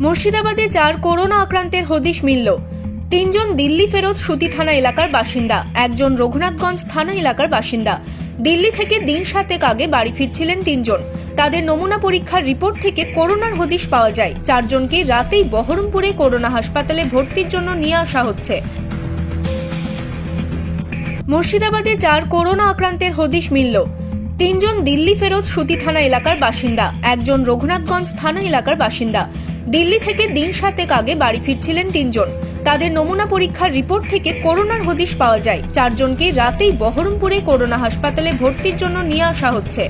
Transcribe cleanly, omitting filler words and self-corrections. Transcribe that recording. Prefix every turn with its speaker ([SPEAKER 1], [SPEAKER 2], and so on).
[SPEAKER 1] মুর্শিদাবাদে 4 করোনা আক্রান্তের হদিশ মিলল। 3 জন দিল্লি ফেরত সুতি থানা এলাকার বাসিন্দা, একজন রঘুনাথগঞ্জ থানা এলাকার বাসিন্দা। দিল্লি থেকে দিন 7 আগে বাড়ি ফিরছিলেন 3 জন। তাদের নমুনা পরীক্ষার রিপোর্ট থেকে করোনার হদিশ পাওয়া যায়। 4 জনকে রাতেই বহরমপুরে করোনা হাসপাতালে ভর্তির জন্য নিয়ে আসা হচ্ছে। মুর্শিদাবাদে 4 করোনা আক্রান্তের হদিশ মিলল। 3 জন দিল্লি ফেরত সুতি থানা এলাকার বাসিন্দা, একজন রঘুনাথগঞ্জ থানা এলাকার বাসিন্দা। দিল্লি থেকে দিন 7 আগে বাড়ি ফিরছিলেন 3 জন। তাদের নমুনা পরীক্ষার রিপোর্ট থেকে করোনার হদিশ পাওয়া যায়। 4 জনকে রাতেই বহরমপুরে করোনা হাসপাতালে ভর্তির জন্য নিয়ে আসা হচ্ছে।